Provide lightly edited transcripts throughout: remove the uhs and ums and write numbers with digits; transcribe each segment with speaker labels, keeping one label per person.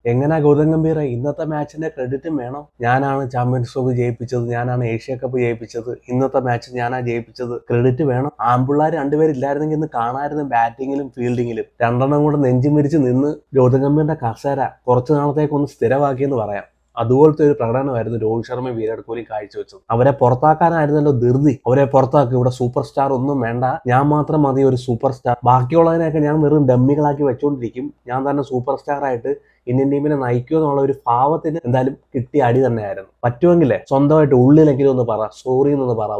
Speaker 1: എങ്ങനാ ഗൗതം ഗംഭീർ ഇന്നത്തെ മാച്ചിന്റെ ക്രെഡിറ്റും വേണം. ഞാനാണ് ചാമ്പ്യൻസ് ട്രോഫി ജയിപ്പിച്ചത്, ഞാനാണ് ഏഷ്യ കപ്പ് ജയിപ്പിച്ചത്, ഇന്നത്തെ മാച്ച് ഞാനാ ജയിപ്പിച്ചത്, ക്രെഡിറ്റ് വേണം. ആൺപിള്ളേർ രണ്ടുപേരില്ലായിരുന്നെങ്കിൽ ഇന്ന് കാണായിരുന്നു ബാറ്റിങ്ങിലും ഫീൽഡിങ്ങിലും. രണ്ടെണ്ണം കൂടെ നെഞ്ചും വിരിച്ച് നിന്ന് ഗൗതം ഗംഭീറിന്റെ കസേര കുറച്ചു നാളത്തേക്കൊന്ന് സ്ഥിരമാക്കിയെന്ന് പറയാം. അതുപോലത്തെ ഒരു പ്രകടനമായിരുന്നു രോഹിത് ശർമ്മയും വിരാട് കോഹ്ലി കാഴ്ചവെച്ചത്. അവരെ പുറത്താക്കാനായിരുന്നല്ലോ ധൃതി. അവരെ പുറത്താക്കി, ഇവിടെ സൂപ്പർ സ്റ്റാർ ഒന്നും വേണ്ട, ഞാൻ മാത്രം മതി ഒരു സൂപ്പർ സ്റ്റാർ, ബാക്കിയുള്ളതിനെയൊക്കെ ഞാൻ വെറും ഡമ്മികളാക്കി വെച്ചുകൊണ്ടിരിക്കും, ഞാൻ തന്നെ സൂപ്പർ സ്റ്റാർ ആയിട്ട് ഇന്ത്യൻ ടീമിനെ നയിക്കുക എന്നുള്ള ഒരു ഭാവത്തിന് എന്തായാലും കിട്ടിയ അടി തന്നെയായിരുന്നു. പറ്റുമെങ്കിലേ സ്വന്തമായിട്ട് ഉള്ളിലെങ്കിലും ഒന്ന് പറ, സോറി എന്നൊന്ന് പറ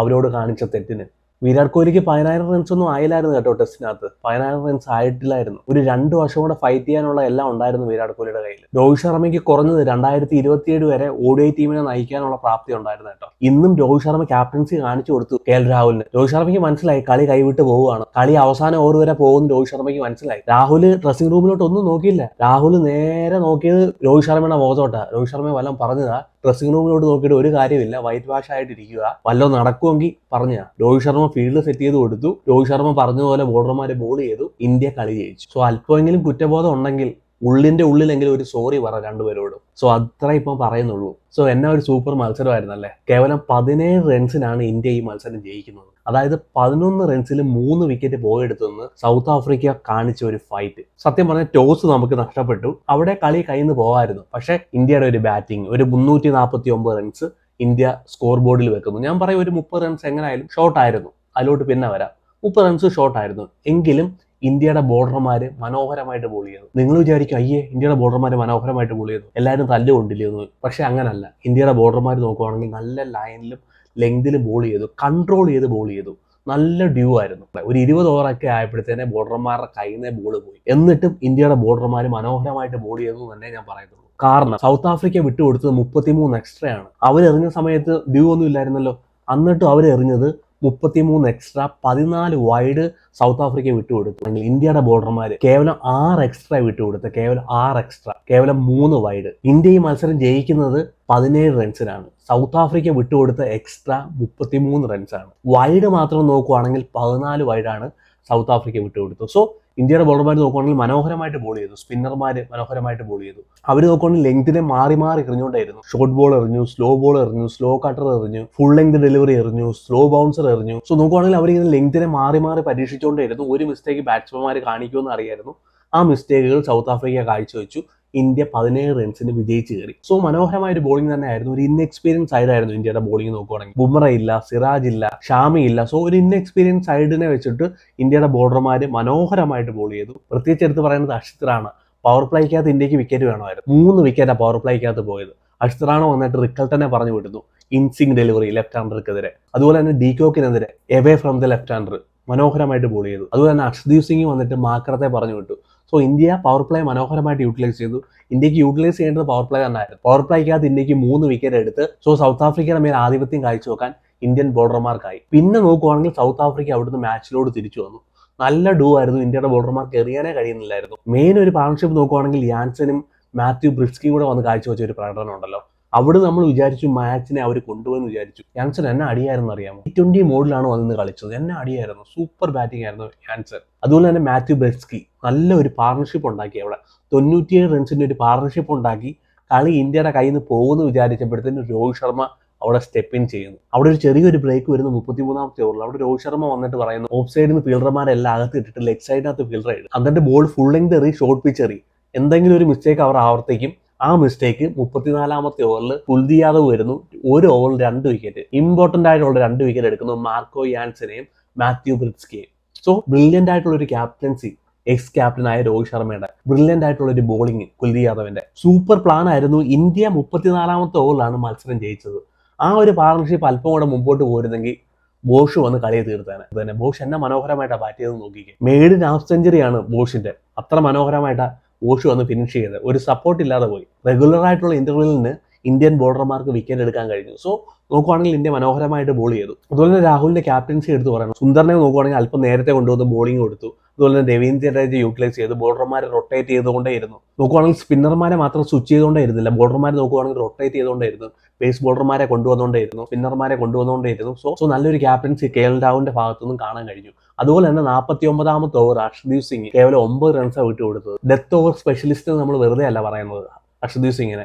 Speaker 1: അവരോട് കാണിച്ച തെറ്റിന്. വിരാട് കോഹ്ലിക്ക് 10,000 റൺസ് ഒന്നും ആയില്ലായിരുന്നു കേട്ടോ ടെസ്റ്റിനകത്ത്. 10,000 റൺസ് ആയിട്ടില്ലായിരുന്നു. ഒരു 2 വർഷം കൂടെ ഫൈറ്റ് ചെയ്യാനുള്ള എല്ലാം ഉണ്ടായിരുന്നു വിരാട് കോഹ്ലിയുടെ കയ്യിൽ. രോഹിത് ശർമ്മയ്ക്ക് കുറഞ്ഞത് 2027 വരെ ODI ടീമിനെ നയിക്കാനുള്ള പ്രാപ്തി ഉണ്ടായിരുന്നു കേട്ടോ. ഇന്നും രോഹിത് ശർമ്മ ക്യാപ്റ്റൻസി കാണിച്ചു കൊടുത്തു KL രാഹുലിന്. രോഹിത് ശർമ്മയ്ക്ക് മനസ്സിലായി കളി കൈവിട്ട് പോവുകയാണ്, കളി അവസാന ഓവർ വരെ പോകുന്ന രോഹിത് ശർമ്മയ്ക്ക് മനസ്സിലായി. രാഹുൽ ഡ്രസ്സിംഗ് റൂമിലോട്ട് ഒന്നും നോക്കിയില്ല. രാഹുൽ നേരെ നോക്കിയത് രോഹിത് ശർമ്മയുടെ മുഖത്തോട്ടാ. രോഹിത് ശർമ്മ വല്ലതും പറഞ്ഞതാ? ഡ്രസ്സിംഗ് റൂമിലോട്ട് നോക്കിയിട്ട് ഒരു കാര്യമില്ല, വൈറ്റ് വാഷ് ആയിട്ടിരിക്കുക, വല്ലതും നടക്കുമെങ്കിൽ പറഞ്ഞാ. രോഹിത് ശർമ്മ ഫീൽഡ് സെറ്റ് ചെയ്ത് കൊടുത്തു. രോഹിത് ശർമ്മ പറഞ്ഞതുപോലെ ബോളർമാര് ബോൾ ചെയ്തു, ഇന്ത്യ കളി ജയിച്ചു. സോ അല്പമെങ്കിലും കുറ്റബോധം ഉണ്ടെങ്കിൽ ഉള്ളിന്റെ ഉള്ളിലെങ്കിലും ഒരു സോറി പറ രണ്ടുപേരോടും. സോ അത്ര ഇപ്പം പറയുന്നുള്ളൂ. സോ എന്നാ ഒരു സൂപ്പർ മത്സരമായിരുന്നല്ലേ. കേവലം 17 റൺസിനാണ് ഇന്ത്യ ഈ മത്സരം ജയിക്കുന്നത്. അതായത് 11 റൺസിൽ 3 വിക്കറ്റ് പോയെടുത്തെന്ന് സൗത്ത് ആഫ്രിക്ക കാണിച്ച ഒരു ഫൈറ്റ്. സത്യം പറഞ്ഞാൽ ടോസ് നമുക്ക് നഷ്ടപ്പെട്ടു, അവിടെ കളി കയ്യിൽ നിന്ന് പോകായിരുന്നു. പക്ഷെ ഇന്ത്യയുടെ ഒരു ബാറ്റിംഗ്, ഒരു 349 റൺസ് ഇന്ത്യ സ്കോർ ബോർഡിൽ വെക്കുന്നു. ഞാൻ പറയും ഒരു 30 റൺസ് എങ്ങനെയായാലും ഷോർട്ട് ആയിരുന്നു, അതിലോട്ട് പിന്നെ വരാം. 30 റൺസ് ഷോർട്ട് ആയിരുന്നു എങ്കിലും ഇന്ത്യയുടെ ബോളർമാര് മനോഹരമായിട്ട് ബോൾ ചെയ്തു. നിങ്ങൾ വിചാരിക്കും അയ്യേ ഇന്ത്യയുടെ ബോളർമാര് മനോഹരമായിട്ട് ബോൾ ചെയ്തു, എല്ലാവരും തല്ലുകൊണ്ടില്ലേ എന്ന്. പക്ഷെ അങ്ങനല്ല. ഇന്ത്യയുടെ ബോളർമാർ നോക്കുവാണെങ്കിൽ നല്ല ലൈനിലും ലെങ്തിലും ബോൾ ചെയ്തു, കൺട്രോൾ ചെയ്ത് ബോൾ ചെയ്തു. നല്ല ഡ്യൂ ആയിരുന്നു. ഒരു 20 ഓവറൊക്കെ ആയപ്പോഴത്തേനെ ബോളർമാരുടെ കയ്യിൽ നിന്ന് ബോൾ പോയി. എന്നിട്ടും ഇന്ത്യയുടെ ബോളർമാർ മനോഹരമായിട്ട് ബോൾ ചെയ്തു തന്നെ ഞാൻ പറയുന്നുള്ളൂ. കാരണം സൗത്ത് ആഫ്രിക്ക വിട്ടുകൊടുത്തത് 33 എക്സ്ട്രയാണ്. അവരെറിഞ്ഞ സമയത്ത് ഡ്യൂ ഒന്നും ഇല്ലായിരുന്നല്ലോ. എന്നിട്ടും അവരെറിഞ്ഞത് 33 എക്സ്ട്രാ, 14 വൈഡ് സൗത്ത് ആഫ്രിക്ക വിട്ടുകൊടുത്തു. ഇന്ത്യയുടെ ബോളർമാര് കേവലം 6 എക്സ്ട്രാ വിട്ടുകൊടുത്ത്, കേവലം 6 എക്സ്ട്രാ, കേവലം 3 വൈഡ്. ഇന്ത്യ ഈ മത്സരം ജയിക്കുന്നത് 17 റൺസിനാണ്. സൗത്ത് ആഫ്രിക്ക വിട്ടുകൊടുത്ത എക്സ്ട്രാ 33 റൺസാണ്. വൈഡ് മാത്രം നോക്കുവാണെങ്കിൽ 14 വൈഡാണ് സൗത്ത് ആഫ്രിക്ക വിട്ടുകൊടുത്തു. സോ ഇന്ത്യയുടെ ബോളർമാർ നോക്കുവാണെങ്കിൽ മനോഹരമായിട്ട് ബോൾ ചെയ്തു, സ്പിന്നർമാര് മനോഹരമായിട്ട് ബോൾ ചെയ്തു. അവർ നോക്കുവാണെങ്കിൽ ലെങ്തിനെ മാറി മാറി എറിഞ്ഞുകൊണ്ടായിരുന്നു. ഷോർട്ട് ബോൾ എറിഞ്ഞു, സ്ലോ ബോൾ എറിഞ്ഞു, സ്ലോ കട്ടർ എറിഞ്ഞു, ഫുൾ ലെങ്ത് ഡെലിവറി എറിഞ്ഞു, സ്ലോ ബൗൺസർ എറിഞ്ഞു. സോ നോക്കുവാണെങ്കിൽ അവരിങ്ങനെ ലെങ്തിനെ മാറി മാറി പരീക്ഷിച്ചുകൊണ്ടായിരുന്നു. ഒരു മിസ്റ്റേക്ക് ബാറ്റ്സ്മാൻമാർ കാണിക്കുമെന്ന് അറിയായിരുന്നു. ആ മിസ്റ്റേക്കുകൾ സൗത്ത് ആഫ്രിക്ക കാഴ്ചവെച്ചു. ഇന്ത്യ 17 റൺസിന് വിജയിച്ച് കയറി. സോ മനോഹരമായ ഒരു ബോളിംഗ് തന്നെ ആയിരുന്നു. ഒരു ഇൻഎക്സ്പീരിയൻസ് സൈഡായിരുന്നു ഇന്ത്യയുടെ ബോളിംഗ് നോക്കുവാണെങ്കിൽ. ബുംറ ഇല്ല, സിറാജ് ഇല്ല, ഷാമി ഇല്ല. സോ ഒരു ഇൻഎക്സ്പീരിയൻസ് സൈഡിനെ വെച്ചിട്ട് ഇന്ത്യയുടെ ബോളർമാര് മനോഹരമായിട്ട് ബോൾ ചെയ്തു. പ്രത്യേകിച്ച് എടുത്ത് പറയുന്നത് അക്ഷിത്റാണ്. പവർ പ്ലേക്കകത്ത് ഇന്ത്യക്ക് വിക്കറ്റ് വേണമായിരുന്നു. 3 വിക്കറ്റാണ് പവർ പ്ലേക്കകത്ത് പോയത്. അക്ഷിത്റാണ് വന്നിട്ട് റിക്കൽട്ടനെ പറഞ്ഞു വിടുന്നു ഇൻസിംഗ് ഡെലിവറി ലെഫ്റ്റ് ഹാൻഡർക്കെതിരെ. അതുപോലെ തന്നെ ഡീകോക്കിനെതിരെ away from the left hander മനോഹരമായിട്ട് ബോൾ ചെയ്തു. അതുപോലെ തന്നെ അർഷ്ദീപ് സിംഗ് വന്നിട്ട് മാക്രത്തെ പറഞ്ഞു വിട്ടു. സോ ഇന്ത്യ പവർ പ്ലേ മനോഹരമായിട്ട് യൂട്ടിലൈസ് ചെയ്തു. ഇന്ത്യക്ക് യൂട്ടിലൈസ് ചെയ്യേണ്ടത് പവർ പ്ലേ തന്നെയായിരുന്നു. പവർ പ്ലേക്കകത്ത് ഇന്ത്യക്ക് 3 വിക്കറ്റ് എടുത്ത് സോ സൗത്ത് ആഫ്രിക്കയുടെ മേൽ ആധിപത്യം കാഴ്ചവെക്കാൻ ഇന്ത്യൻ ബോളർമാർക്കായി. പിന്നെ നോക്കുവാണെങ്കിൽ സൗത്ത് ആഫ്രിക്ക അവിടുന്ന് മാച്ചിലോട് തിരിച്ചു വന്നു. നല്ല ഡൂ ആയിരുന്നു, ഇന്ത്യയുടെ ബോളർമാർക്ക് എറിയാനേ കഴിയുന്നില്ലായിരുന്നു. മെയിൻ ഒരു പാർട്ണർഷിപ്പ് നോക്കുവാണെങ്കിൽ യാൻസനും മാത്യു ബ്രിഡ്സ്കിയും കൂടെ വന്ന് കാഴ്ചവെച്ച ഒരു പ്രകടനം ഉണ്ടല്ലോ. അവിടെ നമ്മൾ വിചാരിച്ചു മാച്ചിനെ അവർ കൊണ്ടുപോയെന്ന് വിചാരിച്ചു. യാൻസൺ എന്നെ അടിയായിരുന്നു അറിയാമോ. T20 മോഡിലാണ് വന്ന് കളിച്ചത്, എന്നെ അടിയായിരുന്നു. സൂപ്പർ ബാറ്റിംഗ് ആയിരുന്നു യാൻസൺ. അതുപോലെ തന്നെ മാത്യു ബ്രിഡ്സ്കി നല്ല ഒരു പാർട്ണർഷിപ്പ് ഉണ്ടാക്കി. അവിടെ 97 റൺസിന്റെ ഒരു പാർട്ണർഷിപ്പ് ഉണ്ടാക്കി. കളി ഇന്ത്യയുടെ കയ്യിൽ നിന്ന് പോകുമെന്ന് വിചാരിച്ചപ്പോഴത്തേന് രോഹിത് ശർമ്മ അവിടെ സ്റ്റെപ്പ് ഇൻ ചെയ്യുന്നു. അവിടെ ഒരു ചെറിയൊരു ബ്രേക്ക് വരുന്നു 33ാമത്തെ ഓവറിൽ. അവിടെ രോഹിത് ശർമ്മ വന്നിട്ട് പറയുന്നു ഓഫ് സൈഡിൽ നിന്ന് ഫീൽഡർമാരെല്ലാം അകത്ത് ഇട്ടിട്ട് ലെഗ് സൈഡിനകത്ത് ഫീൽഡർ ഇടും, എന്നിട്ട് ബോൾ ഫുൾ ലെങ്ത് എറി, ഷോർട്ട് പിച്ച് എറി. എന്തെങ്കിലും ഒരു മിസ്റ്റേക്ക് അവർ ആവർത്തിക്കും. ആ മിസ്റ്റേക്ക് 34ാമത്തെ ഓവറിൽ കുൽദീപ് യാദവ് വരുന്നു. ഒരു ഓവറിൽ 2 വിക്കറ്റ്, ഇമ്പോർട്ടന്റ് ആയിട്ടുള്ള 2 വിക്കറ്റ് എടുക്കുന്നു മാർക്കോ യാൻസനെയും മാത്യു ബ്രിഡ്സ്കിയെയും. സോ ബ്രില്യന്റ് ആയിട്ടുള്ള ഒരു ക്യാപ്റ്റൻസി എക്സ് ക്യാപ്റ്റനായ രോഹിത് ശർമ്മയുടെ, ബ്രില്യന്റ് ആയിട്ടുള്ള ഒരു ബോളിംഗ് കുൽദീപ് യാദവിന്റെ. സൂപ്പർ പ്ലാൻ ആയിരുന്നു. ഇന്ത്യ 34ാമത്തെ ഓവറിലാണ് മത്സരം ജയിച്ചത്. ആ ഒരു പാർട്ണർഷിപ്പ് അല്പം കൂടെ മുമ്പോട്ട് പോയിരുന്നെങ്കിൽ ബോഷ് വന്ന് കളിയെ തീർത്തേനെ. തന്നെ ബോഷ് എന്നെ മനോഹരമായിട്ടാണ് ബാറ്റ് ചെയ്ത് നോക്കിക്കേ. Maiden half സെഞ്ചുറിയാണ് ബോഷിന്റെ. അത്ര മനോഹരമായിട്ടാണ് ബോഷ് വന്ന് ഫിനിഷ് ചെയ്ത്. ഒരു സപ്പോർട്ട് ഇല്ലാതെ പോയി. റെഗുലർ ആയിട്ടുള്ള ഇന്റർവെല്ലിന് ഇന്ത്യൻ ബോളർമാർക്ക് വിക്കറ്റ് എടുക്കാൻ കഴിഞ്ഞു. സോ നോക്കുവാണെങ്കിൽ ഇന്ത്യ മനോഹരമായിട്ട് ബോൾ ചെയ്തു. അതുപോലെ തന്നെ രാഹുലിന്റെ ക്യാപ്റ്റൻസി എടുത്ത് പറയണം. സുന്ദറിനെ നോക്കുവാണെങ്കിൽ അല്പം നേരത്തെ കൊണ്ടുവന്ന് ബോളിംഗ് കൊടുത്തു. അതുപോലെ തന്നെ രവീന്ദ്ര ജഡേജ യൂട്ടിലൈസ് ചെയ്ത് ബോളർമാരെ റൊട്ടേറ്റ് ചെയ്തുകൊണ്ടേയിരുന്നു. നോക്കുവാണെങ്കിൽ സ്പിന്നർമാരെ മാത്രം സ്വിച്ച് ചെയ്തുകൊണ്ടേയിരുന്നില്ല, ബോളർമാരെ നോക്കുവാണെങ്കിൽ റൊട്ടേറ്റ് ചെയ്തുകൊണ്ടേയിരുന്നു, പേസ് ബോളർമാരെ കൊണ്ടുവന്നുകൊണ്ടേയിരുന്നു, സ്പിന്നർമാരെ കൊണ്ടുവന്നുകൊണ്ടേയിരുന്നു. സോ നല്ലൊരു ക്യാപ്റ്റൻസി KL രാഹുലിന്റെ ഭാഗത്തുനിന്നും കാണാൻ കഴിഞ്ഞു. അതുപോലെ തന്നെ 49ാമത്തെ ഓവർ ഹർഷ്ദീപ് സിംഗ് കേവലം 9 റൺസാണ് വിട്ടുകൊടുത്തത്. ഡെത്ത് ഓവർ സ്പെഷ്യലിസ്റ്റ് നമ്മൾ വെറുതെ അല്ല പറയുന്നത് ഹർഷ്ദീപ് സിംഗിന്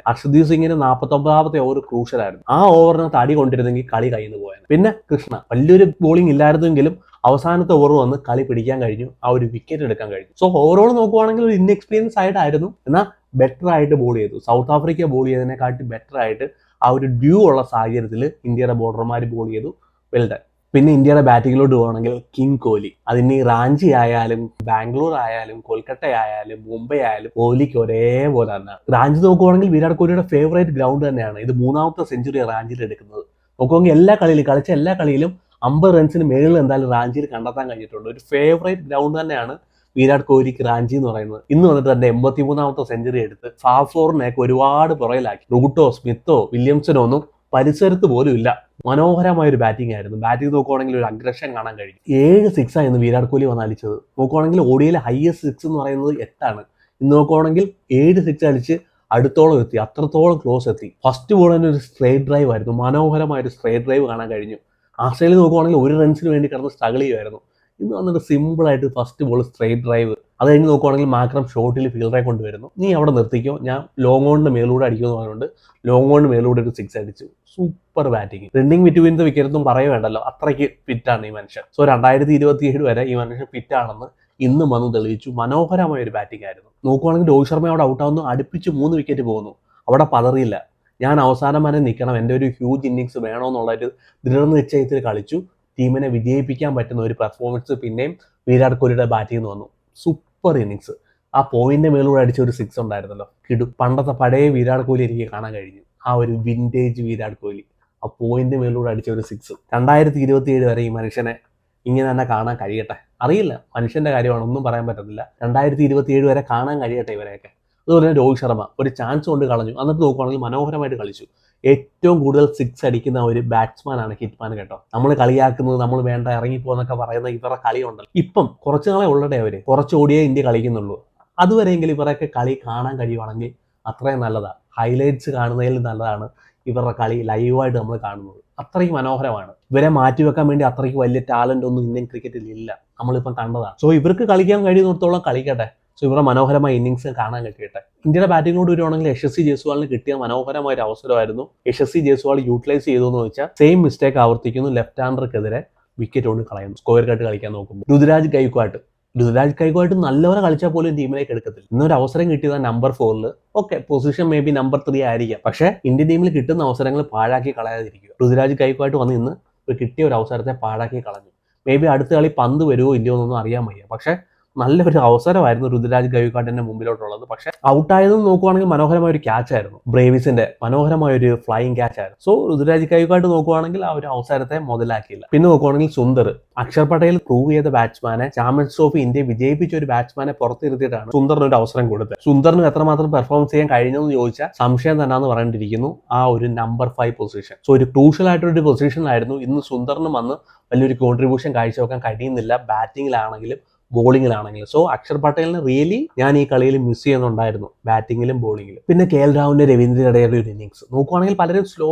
Speaker 1: 49ാമത്തെ ഓവർ ക്രൂഷ്യലായിരുന്നു. ആ ഓവറിനകത്ത് അടി കൊണ്ടിരുന്നെങ്കിൽ കളി കയ്യിൽ നിന്ന് പോയത്. പിന്നെ കൃഷ്ണ വലിയൊരു ബോളിംഗ് ഇല്ലായിരുന്നെങ്കിലും അവസാനത്തെ ഓവർ വന്ന് കളി പിടിക്കാൻ കഴിഞ്ഞു, ആ ഒരു വിക്കറ്റ് എടുക്കാൻ കഴിഞ്ഞു. സോ ഓവറോൾ നോക്കുവാണെങ്കിൽ ഒരു ഇൻഎക്സ്പീരിയൻസ് ആയിട്ടായിരുന്നു, എന്നാൽ ബെറ്റർ ആയിട്ട് ബോൾ ചെയ്തു. സൗത്ത് ആഫ്രിക്ക ബോൾ ചെയ്തതിനെക്കാട്ടി ബെറ്റർ ആയിട്ട് ആ ഒരു ഡ്യൂ ഉള്ള സാഹചര്യത്തിൽ ഇന്ത്യയുടെ ബോളർമാർ ബോൾ ചെയ്തു. Well done. പിന്നെ ഇന്ത്യയുടെ ബാറ്റിങ്ങിലോട്ട് പോകണമെങ്കിൽ കിങ് കോഹ്ലി. അതിന് റാഞ്ചി ആയാലും ബാംഗ്ലൂർ ആയാലും കൊൽക്കത്ത ആയാലും മുംബൈ ആയാലും കോഹ്ലിക്ക് ഒരേപോലെ തന്നെ. റാഞ്ചി നോക്കുവാണെങ്കിൽ വിരാട് കോഹ്ലിയുടെ ഫേവറേറ്റ് ഗ്രൗണ്ട് തന്നെയാണ്. ഇത് 3ാമത്തെ സെഞ്ചുറി റാഞ്ചിയിൽ എടുക്കുന്നത്. നോക്കുവാണെങ്കിൽ കളിച്ച എല്ലാ കളിയിലും 50 റൺസിന് മേളിൽ എന്തായാലും റാഞ്ചിയിൽ കണ്ടെത്താൻ കഴിഞ്ഞിട്ടുണ്ട്. ഒരു ഫേവറേറ്റ് ഗ്രൗണ്ട് തന്നെയാണ് വിരാട് കോഹ്ലിക്ക് റാഞ്ചി എന്ന് പറയുന്നത്. ഇന്ന് വന്നിട്ട് തന്റെ 83ാമത്തെ സെഞ്ചുറി എടുത്ത് ഫാഫോറിനെയൊക്കെ ഒരുപാട് പുറയിലാക്കി. റൂട്ടോ, സ്മിത്തോ, വില്യംസനോ ഒന്നും പരിസരത്ത് പോലും ഇല്ല. മനോഹരമായ ഒരു ബാറ്റിംഗ് ആയിരുന്നു. ബാറ്റിംഗ് നോക്കുവാണെങ്കിൽ ഒരു അഗ്രഷൻ കാണാൻ കഴിയും. 7 സിക്സാണ് ഇന്ന് വിരാട് കോഹ്ലി വന്ന് അടിച്ചത്. നോക്കുവാണെങ്കിൽ ഓഡിയയിലെ ഹയസ്റ്റ് സിക്സ് എന്ന് പറയുന്നത് 8ആണ്. ഇന്ന് നോക്കുവാണെങ്കിൽ 7 സിക്സ് അടിച്ച് അടുത്തോളം എത്തി, അത്രത്തോളം ക്ലോസ് എത്തി. ഫസ്റ്റ് ബോൾ തന്നെ ഒരു സ്ട്രേറ്റ് ഡ്രൈവ് ആയിരുന്നു, മനോഹരമായ ഒരു സ്ട്രേറ്റ് ഡ്രൈവ് കാണാൻ കഴിഞ്ഞു. ആസ്ട്രേലിയ നോക്കുവാണെങ്കിൽ 1 റൺസിന് വേണ്ടി കിടന്ന് സ്ട്രഗിൾ ചെയ്യുമായിരുന്നു. ഇന്ന് വന്നിട്ട് സിമ്പിൾ ആയിട്ട് ഫസ്റ്റ് ബോൾ സ്ട്രേറ്റ് ഡ്രൈവ്. അത് കഴിഞ്ഞ് നോക്കുവാണെങ്കിൽ മാക്രം ഷോട്ടിൽ ഫീൽഡറെ കൊണ്ടുവരുന്നു, നീ അവിടെ നിർത്തിക്കോ, ഞാൻ ലോങ് ഓണിന്റെ മേലൂടെ അടിക്കുമെന്ന് പറഞ്ഞുകൊണ്ട് ലോങ് ഓണിന് മേലൂടെ ഒരു 6 അടിച്ചു. Super batting. Running between the വിക്കറ്റൊന്നും പറയേ വേണ്ടല്ലോ, അത്രയ്ക്ക് ഫിറ്റാണ് ഈ മനുഷ്യൻ. സോ 2027 വരെ ഈ മനുഷ്യൻ ഫിറ്റാണെന്ന് ഇന്നും വന്ന് തെളിയിച്ചു. മനോഹരമായ ഒരു ബാറ്റിംഗ് ആയിരുന്നു. നോക്കുവാണെങ്കിൽ രോഹിത് ശർമ്മ അവിടെ ഔട്ടാവുന്നു, അടുപ്പിച്ച് 3 വിക്കറ്റ് പോകുന്നു. അവിടെ പതറിയില്ല, ഞാൻ അവസാനം വരെ നിൽക്കണം, എൻ്റെ ഒരു ഹ്യൂജ് ഇന്നിങ്സ് വേണമെന്നുള്ളൊരു ദൃഢനിശ്ചയത്തിൽ കളിച്ചു. ടീമിനെ വിജയിപ്പിക്കാൻ പറ്റുന്ന ഒരു പെർഫോമൻസ് പിന്നെയും വിരാട് കോഹ്ലിയുടെ ബാറ്റിൽ നിന്ന് വന്നു. Super innings. ആ പോയിന്റ് മേലൂടെ അടിച്ച ഒരു 6 ഉണ്ടായിരുന്നല്ലോ, പണ്ടത്തെ പഴയ വിരാട് കോഹ്ലി എനിക്ക് കാണാൻ കഴിഞ്ഞു. ആ ഒരു വിൻറ്റേജ് വിരാട് കോഹ്ലി, ആ പോയിന്റ് മേലൂടെ അടിച്ച ഒരു 6. 2027 വരെ ഈ മനുഷ്യനെ ഇങ്ങനെ തന്നെ കാണാൻ കഴിയട്ടെ. അറിയില്ല, മനുഷ്യന്റെ കാര്യമാണ്, ഒന്നും പറയാൻ പറ്റത്തില്ല. 2027 വരെ കാണാൻ കഴിയട്ടെ ഇവരെയൊക്കെ. അതുപോലെ തന്നെ രോഹിത് ശർമ്മ ഒരു ചാൻസ് കൊണ്ട് കളഞ്ഞു, എന്നിട്ട് നോക്കുവാണെങ്കിൽ മനോഹരമായിട്ട് കളിച്ചു. ഏറ്റവും കൂടുതൽ 6 അടിക്കുന്ന ഒരു ബാറ്റ്സ്മാൻ ആണ് ഹിറ്റ്മാൻ കേട്ടോ. നമ്മൾ കളിയാക്കുന്നത്, നമ്മൾ വേണ്ട ഇറങ്ങിപ്പോന്നൊക്കെ പറയുന്ന ഇവരുടെ കളിയുണ്ടല്ലോ. ഇപ്പം കുറച്ച് നാളെ ഉള്ളടേ അവര്, കുറച്ച് ഓടിയേ ഇന്ത്യ കളിക്കുന്നുള്ളൂ. അതുവരെയെങ്കിലും ഇവരൊക്കെ കളി കാണാൻ കഴിയുവാണെങ്കിൽ അത്രയും നല്ലതാണ്. ഹൈലൈറ്റ്സ് കാണുന്നതിൽ നല്ലതാണ് ഇവരുടെ കളി ലൈവായിട്ട് നമ്മൾ കാണുന്നത്. അത്രയ്ക്ക് മനോഹരമാണ്. ഇവരെ മാറ്റിവെക്കാൻ വേണ്ടി അത്രയ്ക്ക് വലിയ ടാലന്റ് ഒന്നും ഇന്ത്യൻ ക്രിക്കറ്റിൽ ഇല്ല, നമ്മളിപ്പം കണ്ടതാണ്. സോ ഇവർക്ക് കളിക്കാൻ കഴിയുന്നിടത്തോളം കളിക്കട്ടെ. സോ ഇവരുടെ മനോഹരമായ ഇന്നിങ്സ് കാണാൻ കഴിയട്ടെ. ഇന്ത്യയുടെ ബാറ്റിങ്ങിനോട് വരുവാണെങ്കിൽ യശസ്വി ജയ്സ്വാളിന് കിട്ടിയ മനോഹരമായ ഒരു അവസരമായിരുന്നു. യശസ്വി ജയ്സ്വാൾ യൂട്ടിലൈസ് ചെയ്തു എന്ന് വെച്ചാൽ സെയിം മിസ്റ്റേക്ക് ആവർത്തിക്കുന്നു. ലെഫ്റ്റ് ഹാൻഡർക്കെതിരെ വിക്കറ്റ് കൊണ്ട് കളയുന്നു സ്ക്വയർ കട്ട് കളിക്കാൻ നോക്കുമ്പോൾ. രുതുരാജ് ഗൈക്വാഡ് നല്ലവരെ കളിച്ചാൽ പോലും ടീമിലേക്ക് എടുക്കത്തില്ല. ഇന്നൊരു അവസരം കിട്ടിയത് number 4 okay, position may be number 3 ആയിരിക്കാം, പക്ഷേ ഇന്ത്യൻ ടീമിൽ കിട്ടുന്ന അവസരങ്ങൾ പാഴാക്കി കളയാതിരിക്കുക. രുതുരാജ് ഗൈക്വാഡ് വന്ന് ഇന്ന് കിട്ടിയ ഒരു അവസരത്തെ പാഴാക്കി കളഞ്ഞു. മേ ബി അടുത്ത കളി പന്ത് വരുമോ ഇല്ലയോ എന്നൊന്നും അറിയാൻ വയ്യ, പക്ഷേ നല്ലൊരു അവസരമായിരുന്നു രുതുരാജ് ഗൈക്വാഡിന്റെ മുമ്പിലോട്ടുള്ളത്. പക്ഷേ ഔട്ടായതെന്ന് നോക്കുവാണെങ്കിൽ മനോഹരമായ ഒരു ക്യാച്ച് ആയിരുന്നു, ബ്രേവിസിന്റെ മനോഹരമായ ഒരു ഫ്ലൈയിങ് ക്യാച്ച് ആയിരുന്നു. സോ രുതുരാജ് ഗൈക്വാഡ് നോക്കുവാണെങ്കിൽ ആ ഒരു അവസരത്തെ മുതലാക്കിയില്ല. പിന്നെ നോക്കുവാണെങ്കിൽ സുന്ദർ, അക്ഷർ പട്ടേൽ പ്രൂവ് ചെയ്ത ബാറ്റ്സ്മാനെ, ചാമ്പ്യൻസ് ട്രോഫി ഇന്ത്യ വിജയിപ്പിച്ച ഒരു ബാറ്റ്സ്മാനെ പുറത്തിരുത്തിയിട്ടാണ് സുന്ദറിന് ഒരു അവസരം കൊടുത്തത്. സുന്ദറിന് എത്രമാത്രം പെർഫോമൻസ് ചെയ്യാൻ കഴിഞ്ഞെന്ന് ചോദിച്ചാൽ സംശയം തന്നെയാണെന്ന് പറയേണ്ടിയിരിക്കുന്നു. ആ ഒരു നമ്പർ 5 പൊസിഷൻ, സോ ഒരു ക്രൂഷ്യൽ ആയിട്ടൊരു പൊസിഷനായിരുന്നു. ഇന്ന് സുന്ദറിന് വന്ന് വലിയൊരു കോൺട്രിബ്യൂഷൻ കാഴ്ചവെക്കാൻ കഴിയുന്നില്ല, ബാറ്റിങ്ങിലാണെങ്കിലും ബോളിങ്ങിലാണെങ്കിലും. സോ അക്ഷർ പട്ടേലിന് റിയലി ഞാൻ ഈ കളിയിൽ മിസ് ചെയ്യുന്നുണ്ടായിരുന്നു, ബാറ്റിങ്ങിലും ബോളിങ്ങിലും. പിന്നെ KL രാഹുലിന്റെ രവീന്ദ്ര ജഡേജയുടെ ഒരു ഇന്നിങ്സ് നോക്കുവാണെങ്കിൽ പലരും സ്ലോ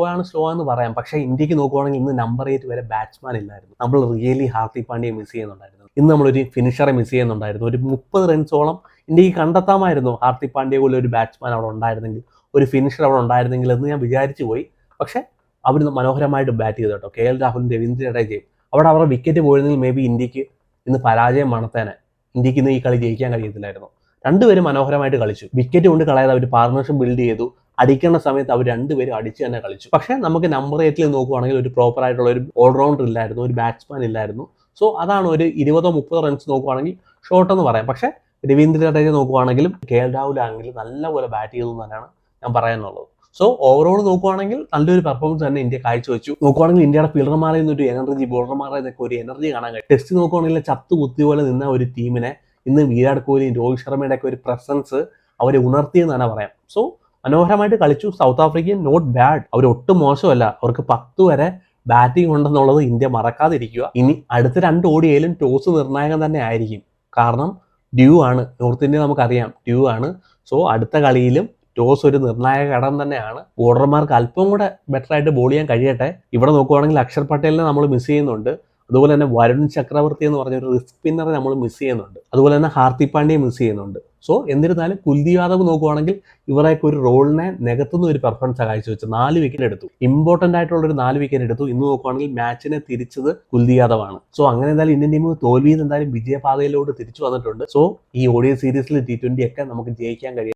Speaker 1: എന്ന് പറയാം, പക്ഷേ ഇന്ത്യക്ക് നോക്കുവാണെങ്കിൽ ഇന്ന് നമ്പർ 8 വരെ ബാറ്റ്സ്മാൻ ഇല്ലായിരുന്നു. നമ്മൾ റിയലി ഹാർദിക് പാണ്ഡ്യയെ മിസ് ചെയ്യുന്നുണ്ടായിരുന്നു. ഇന്ന് നമ്മളൊരു ഫിനിഷറെ മിസ് ചെയ്യുന്നുണ്ടായിരുന്നു. ഒരു 30 റൺസോളം ഇന്ത്യക്ക് കണ്ടെത്താമായിരുന്നു. ഹാർദിക് പാണ്ഡ്യ പോലെ ഒരു ബാറ്റ്സ്മാൻ അവിടെ ഉണ്ടായിരുന്നെങ്കിൽ, ഒരു ഫിനിഷർ അവിടെ ഉണ്ടായിരുന്നെങ്കിൽ എന്ന് ഞാൻ വിചാരിച്ചു പോയി. പക്ഷേ അവർ മനോഹരമായിട്ട് ബാറ്റ് ചെയ്തു കേട്ടോ. KL രാഹുലും രവീന്ദ്ര ജഡേജയും. അവിടെ അവരുടെ വിക്കറ്റ് പോയിരുന്നെങ്കിൽ മേ ബി ഇന്ത്യക്ക് ഇന്ന് പരാജയം മണത്തേനെ. ഇന്ത്യക്ക് ഇന്ന് ഈ കളി ജയിക്കാൻ കഴിയത്തില്ലായിരുന്നു. രണ്ടുപേരും മനോഹരമായിട്ട് കളിച്ചു. വിക്കറ്റ് കൊണ്ട് കളയാതെ അവർ പാർട്ണർഷിപ്പ് ബിൽഡ് ചെയ്തു. അടിക്കേണ്ട സമയത്ത് അവർ രണ്ടുപേരും അടിച്ച് തന്നെ കളിച്ചു. പക്ഷേ നമുക്ക് നമ്പർ 8 നോക്കുവാണെങ്കിൽ ഒരു പ്രോപ്പർ ആയിട്ടുള്ള ഒരു ഓൾറൗണ്ടർ ഇല്ലായിരുന്നു, ഒരു ബാറ്റ്സ്മാൻ ഇല്ലായിരുന്നു. സോ അതാണ് ഒരു 20-30 റൺസ് നോക്കുവാണെങ്കിൽ ഷോർട്ട് എന്ന് പറയാം. പക്ഷേ രവീന്ദ്ര ജഡേജ നോക്കുവാണെങ്കിലും KL രാഹുൽ ആണെങ്കിലും നല്ലപോലെ ബാറ്റ് ചെയ്തു എന്നാണ് ഞാൻ പറയാനുള്ളത്. സോ ഓവറോൾ നോക്കുവാണെങ്കിൽ നല്ലൊരു പെർഫോമൻസ് തന്നെ ഇന്ത്യ കാഴ്ചവെച്ചു. നോക്കുവാണെങ്കിൽ ഇന്ത്യയുടെ ഫീൽഡർമാരിൽ നിന്നൊരു എനർജി, ബോളർമാരുടെ നിന്നൊക്കെ ഒരു എനർജി കാണാൻ കഴിയും. ടെസ്റ്റ് നോക്കുവാണെങ്കിൽ ചത്തു കുത്തി പോലെ നിന്ന ഒരു ടീമിനെ ഇന്ന് വിരാട് കോഹ്ലിയും രോഹിത് ശർമ്മയുടെ ഒക്കെ ഒരു പ്രസൻസ് അവരെ ഉണർത്തിയെന്ന് തന്നെ പറയാം. സോ മനോഹരമായിട്ട് കളിച്ചു. സൗത്ത് ആഫ്രിക്ക നോട്ട് ബാഡ്, അവർ ഒട്ടും മോശമല്ല. അവർക്ക് 10 വരെ ബാറ്റിംഗ് ഉണ്ടെന്നുള്ളത് ഇന്ത്യ മറക്കാതിരിക്കുക. ഇനി അടുത്ത 2 ഓടിയാലും ടോസ് നിർണായകം തന്നെ ആയിരിക്കും. കാരണം ഡ്യൂ ആണ്. നോർത്ത് ഇന്ത്യ നമുക്കറിയാം ഡ്യൂ ആണ്. സോ അടുത്ത കളിയിലും ടോസ് ഒരു നിർണായക ഘടകം തന്നെയാണ്. ബോളർമാർക്ക് അല്പം കൂടെ ബെറ്റർ ആയിട്ട് ബോൾ ചെയ്യാൻ കഴിയട്ടെ. ഇവിടെ നോക്കുവാണെങ്കിൽ അക്ഷർ പട്ടേലിനെ നമ്മൾ മിസ് ചെയ്യുന്നുണ്ട്. അതുപോലെ തന്നെ വരുൺ ചക്രവർത്തി എന്ന് പറഞ്ഞ ഒരു റിസ്ക് സ്പിന്നറെ നമ്മൾ മിസ് ചെയ്യുന്നുണ്ട്. അതുപോലെ തന്നെ ഹാർദിക് പാണ്ഡ്യയെ മിസ് ചെയ്യുന്നുണ്ട്. സോ എന്നിരുന്നാലും കുൽദീപ് യാദവ് നോക്കുവാണെങ്കിൽ ഇവരൊക്കെ ഒരു റോളിനെ നികത്തുന്ന ഒരു പെർഫോമൻസ് കാഴ്ചവെച്ചു. 4 വിക്കറ്റ് എടുത്തു. ഇമ്പോർട്ടന്റ് ആയിട്ടുള്ള ഒരു 4 വിക്കറ്റ് എടുത്തു. ഇന്ന് നോക്കുവാണെങ്കിൽ മാച്ചിനെ തിരിച്ചത് കുൽദീപ് യാദവ് ആണ്. സോ അങ്ങനെ എന്തായാലും ഇന്ത്യൻ ടീം തോൽവിയിൽ എന്തായാലും വിജയപാതയിലോട്ട് തിരിച്ചു വന്നിട്ടുണ്ട്. സോ ഈ ODI സീരീസിൽ T20 ഒക്കെ നമുക്ക് ജയിക്കാൻ കഴിയും.